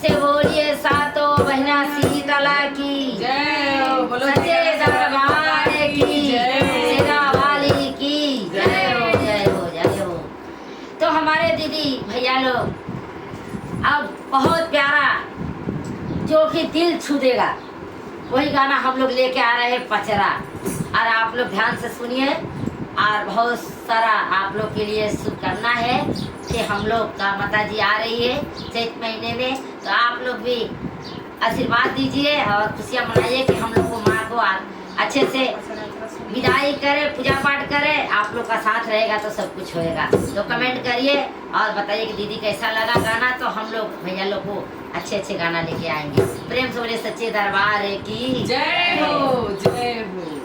से बोलिए सातों बहना शीतला की जय हो। बोलो सच्चे दरबार की जय हो। सेना वाली की जय हो जय हो जय हो। तो हमारे दीदी भैया लोग अब बहुत प्यारा जो कि दिल छू देगा वही गाना हम लोग लेके आ रहे हैं पचरा, और आप लोग ध्यान से सुनिए। और बहुत सारा आप लोग के लिए शुभकामना है कि हम लोग का माता जी आ रही है चैत महीने में, तो आप लोग भी आशीर्वाद दीजिए और खुशियाँ मनाइए कि हम लोग को माँ को अच्छे से विदाई करे, पूजा पाठ करे। आप लोग का साथ रहेगा तो सब कुछ होएगा। तो कमेंट करिए और बताइए कि दीदी कैसा लगा गाना, तो हम लोग भैया लोग को अच्छे अच्छे गाना लेके आएंगे। प्रेम से बोले सच्चे दरबार की जय हो जय हो।